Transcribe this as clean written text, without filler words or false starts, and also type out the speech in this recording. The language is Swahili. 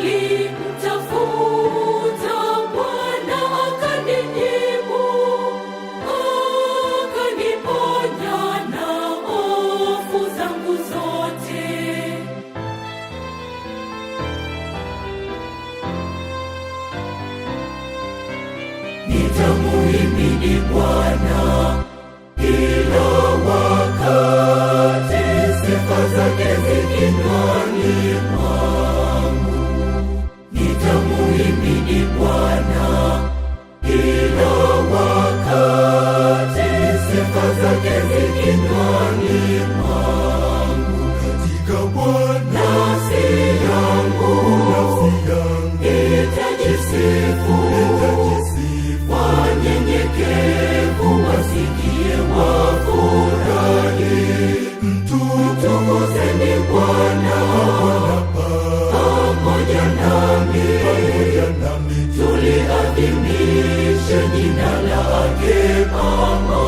nilimtafuta Bwana akanijibu, akaniponya na hofu zangu zote. Nitamuhimidi Bwana kila wakati, sifa zake zikinywani mwangu. Nitamuhimidi Bwana kila wakati, sifa zake zikinywani mwangu. Katika Bwana nafsi yangu itajisifu, wanyenyekevu wasikie wafurahi. Mtukuzeni Bwana pamoja nami, tuliadhimishe jina lake pamoja.